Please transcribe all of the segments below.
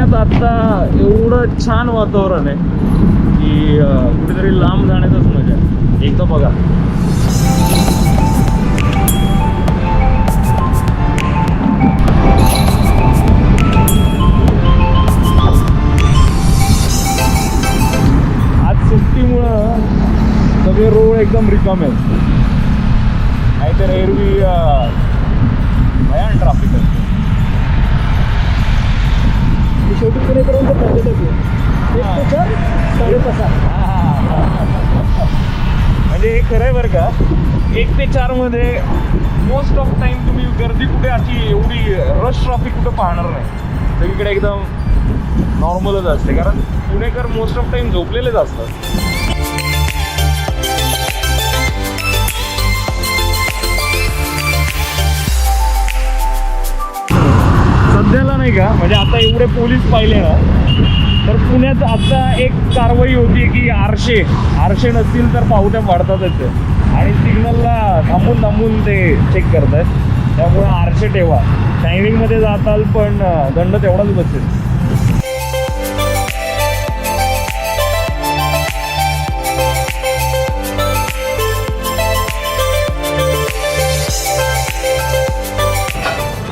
पुण्यात आता एवढं छान वातावरण आहे की कुठेतरी लांब जाण्याचाच मजा आहे. एकदा बघा, आज सुट्टीमुळं सगळे रोड एकदम रिकामे आहेत, नाहीतर एरवी भयान ट्रॅफिक असते. शेवटी पुणेपर्यंत पोहोचत म्हणजे हे खरं आहे बरं का. 1 ते 4 मध्ये मोस्ट ऑफ टाइम तुम्ही गर्दी कुठे अशी एवढी रश ट्रॅफिक कुठं पाहणार नाही. सगळीकडे एकदम नॉर्मलच असते, कारण पुणेकर मोस्ट ऑफ टाइम झोपलेलेच असतात. सध्याला नाही का, म्हणजे आता एवढे पोलीस पाहिले ना, तर पुण्यात आता एक कारवाई होती की आरशे नसतील तर पावत्या पाडतातच आणि सिग्नलला थांबून ते चेक करतात. त्यामुळे आरशे ठेवा. शायनिंगमध्ये जाताल पण दंड तेवढाच बसेल.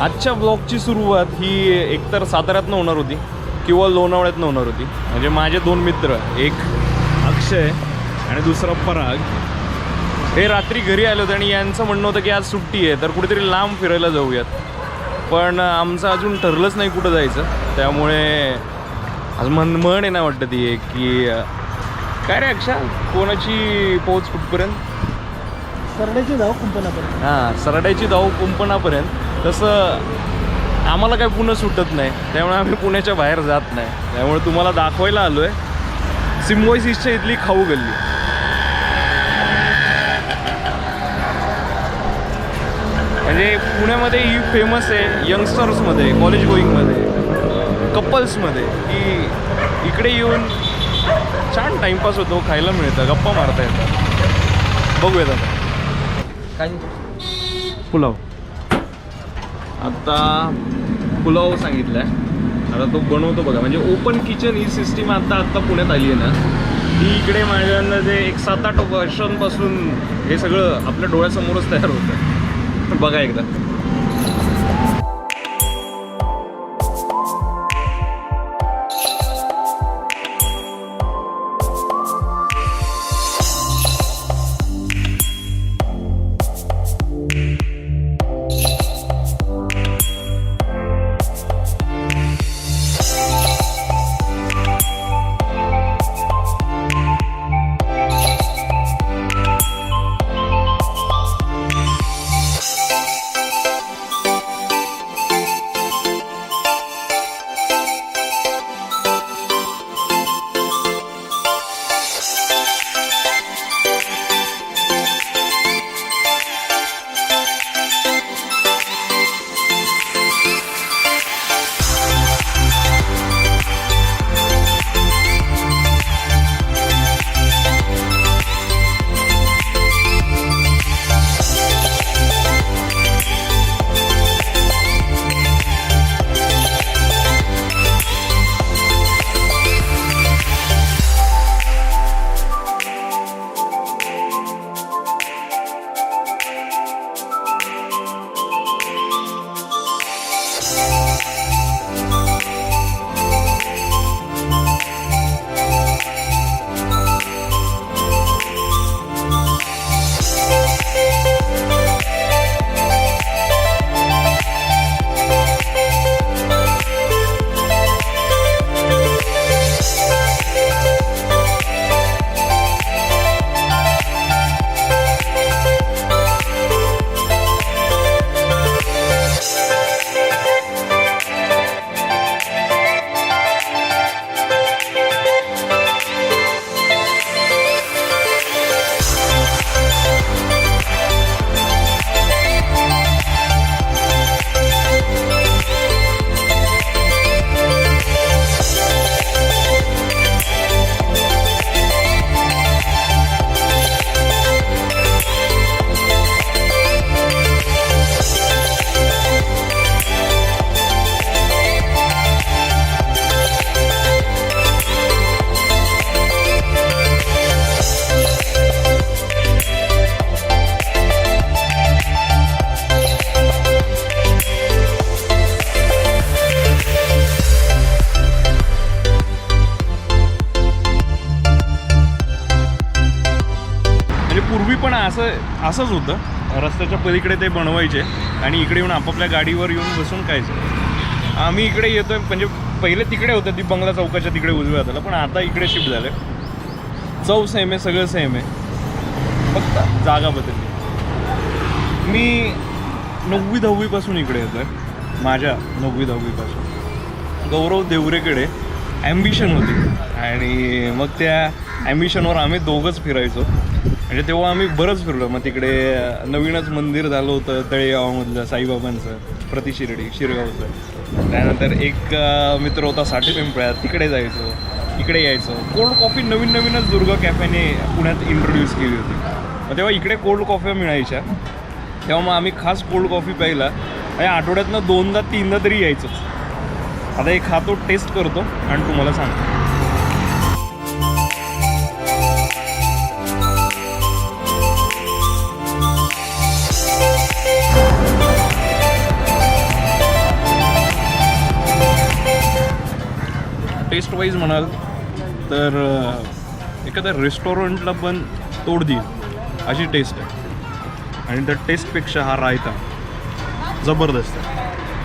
आजच्या ब्लॉगची सुरुवात ही एकतर साताऱ्यातनं होणार होती किंवा लोणावळ्यातनं होणार होती. म्हणजे माझे 2 मित्र, एक अक्षय आणि दुसरा पराग, हे रात्री घरी आले होते आणि यांचं म्हणणं होतं की आज सुट्टी आहे तर कुठेतरी लांब फिरायला जाऊयात. पण आमचं अजून ठरलंच नाही कुठं जायचं. त्यामुळे आज म्हण आहे ना वाटतं ती एक की काय रे अक्षय, कोणाची पोच कुठपर्यंत? सरड्याची धाव कुंपणापर्यंत. हां, सरड्याची धाव कुंपणापर्यंत. तसं आम्हाला काय पुणे सुटत नाही, त्यामुळे आम्ही पुण्याच्या बाहेर जात नाही. त्यामुळे तुम्हाला दाखवायला आलो आहे सिम्बॉयसिसच्या इथली खाऊ गल्ली. म्हणजे पुण्यामध्ये ही फेमस आहे यंगस्टर्समध्ये, कॉलेज गोईंगमध्ये, कपल्समध्ये, की इकडे येऊन छान टाईमपास होतो, खायला मिळतं, गप्पा मारता येतात. बघूयात आता काय. पुलाव. आता पुलाव सांगितला आहे, आता तो बनवतो बघा. म्हणजे ओपन किचन ही सिस्टीम आत्ता पुण्यात आली आहे ना, ही इकडे माझ्यानं जे एक 7-8 वर्षांपासून हे सगळं आपल्या डोळ्यासमोरच तयार होतं. बघा एकदा. असंच होतं. रस्त्याच्या पलीकडे ते बनवायचे आणि इकडे येऊन आपापल्या गाडीवर येऊन बसून खायचं. आम्ही इकडे येतोय म्हणजे पहिले तिकडे होतं ती बंगला चौकाच्या तिकडे उजव्या हाताला, पण आता इकडे शिफ्ट झालं. चव सेम आहे, सगळं सेम आहे, फक्त जागा बदलली. मी 9वी-10वीपासून इकडे येतोय. माझ्या 9वी-10वीपासून गौरव देवरेकडे ॲम्बिशन होती आणि मग त्या ॲम्बिशनवर आम्ही दोघंच फिरायचो. म्हणजे तेव्हा आम्ही बरंच फिरलो. मग तिकडे नवीनच मंदिर झालं होतं तळेगावामधलं साईबाबांचं, प्रतिशिर्डी शिरगावचं. त्यानंतर एक मित्र होता साठी पिंपळ्यात, तिकडे जायचो, इकडे यायचो. कोल्ड कॉफी नवीनच दुर्गा कॅफेने पुण्यात इंट्रोड्यूस केली होती. मग तेव्हा इकडे कोल्ड कॉफ्या मिळायच्या. तेव्हा मग आम्ही खास कोल्ड कॉफी प्यायला आणि आठवड्यातनं 2दा-3दा तरी यायचोच. आता एक खातो, टेस्ट करतो आणि तुम्हाला सांगतो. टेस्ट वाईज म्हणाल तर एखाद्या रेस्टॉरंटला पण तोड देईल अशी टेस्ट आहे. आणि त्या टेस्टपेक्षा हा रायता जबरदस्त आहे.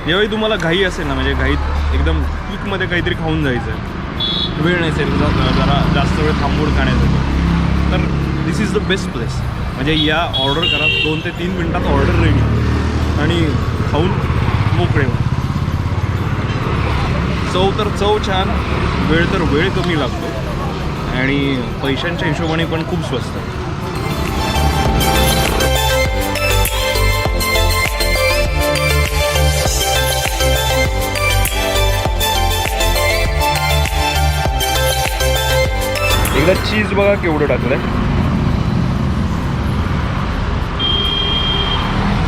ज्यावेळी तुम्हाला घाई असेल ना, म्हणजे घाईत एकदम क्विकमध्ये काहीतरी खाऊन जायचं आहे, वेळ नसेल जरा जास्त वेळ थांबून खाण्यासाठी, तर दिस इज द बेस्ट प्लेस. म्हणजे या ऑर्डर करा, 2 ते 3 मिनटात ऑर्डर रेडी आणि खाऊन मोकळे व्हा. चव तर चव छान, वेळ तर वेळ कमी लागतो आणि पैशांच्या हिशोबाने पण खूप स्वस्त आहे. एकदा चीज बघा केवढं टाकलंय.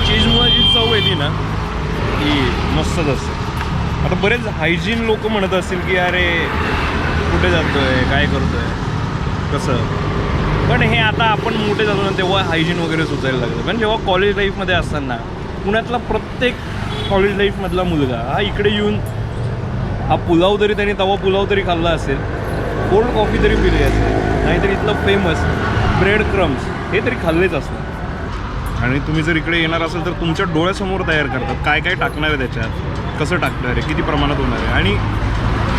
चीजमुळे जी चव येते ना ती मस्तच असते. आता बरेच हायजीन लोक म्हणत असतील की अरे कुठे जातोय, काय करतोय, कसं. पण हे आता आपण मोठे झालो ना तेव्हा हायजीन वगैरे सुचायला लागलं. पण जेव्हा कॉलेज लाईफमध्ये असताना पुण्यातला प्रत्येक कॉलेज लाईफमधला मुलगा हा इकडे येऊन हा पुलाव तरी त्याने तवा पुलाव तरी खाल्ला असेल, कोल्ड कॉफी तरी पिली असेल, नाहीतर इथलं फेमस ब्रेड क्रम्स हे तरी खाल्लेच असतं. आणि तुम्ही जर इकडे येणार असेल तर तुमच्या डोळ्यासमोर तयार करतात काय काय टाकणार आहे त्याच्यात, कसं टाकणार आहे, किती प्रमाणात होणार आहे, आणि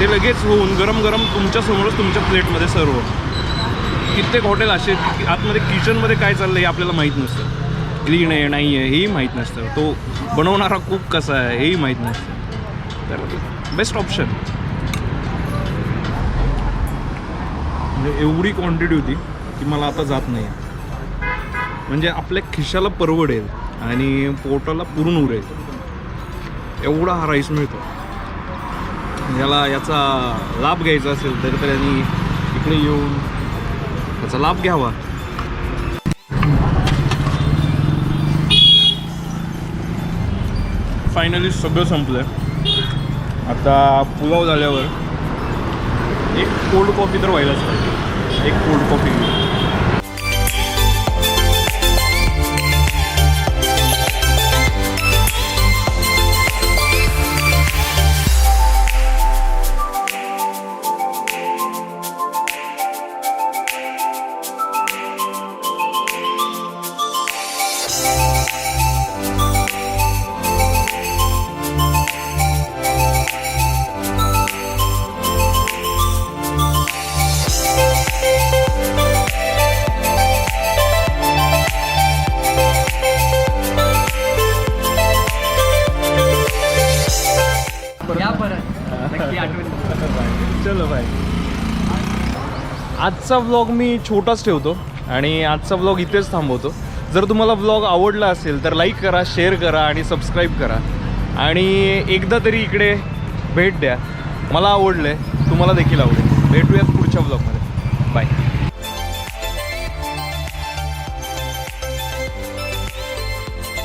ते लगेच होऊन गरम गरम तुमच्यासमोरच तुमच्या प्लेटमध्ये सर्व होतं. कित्येक हॉटेल असे की आतमध्ये किचनमध्ये काय चाललं हे आपल्याला माहीत नसतं. क्लीन आहे नाही आहे हेही माहीत नसतं. तो बनवणारा कुक कसा आहे हेही माहीत नसतं. तर बेस्ट ऑप्शन. म्हणजे एवढी क्वांटिटी होती की मला आता जात नाही. म्हणजे आपल्या खिशाला परवडेल आणि पोटाला पुरून उरेल एवढा हा राईस मिळतो. याला याचा लाभ घ्यायचा असेल तर त्यांनी इकडे येऊन त्याचा लाभ घ्यावा. फायनली सगळं संपलं. आता पुलाव झाल्यावर एक कोल्ड कॉफी तर व्हायलाच पाहिजे. एक कोल्ड कॉफी घेऊ. चलो बाय. आजचा व्लॉग मी छोटाच ठेवतो आणि आजचा व्लॉग इथेच थांबवतो. जर तुम्हाला व्लॉग आवडला असेल तर लाईक करा, शेअर करा आणि सबस्क्राईब करा. आणि एकदा तरी इकडे भेट द्या. मला आवडलं आहे, तुम्हाला देखील आवडेल. भेटूयात पुढच्या व्लॉगमध्ये. बाय.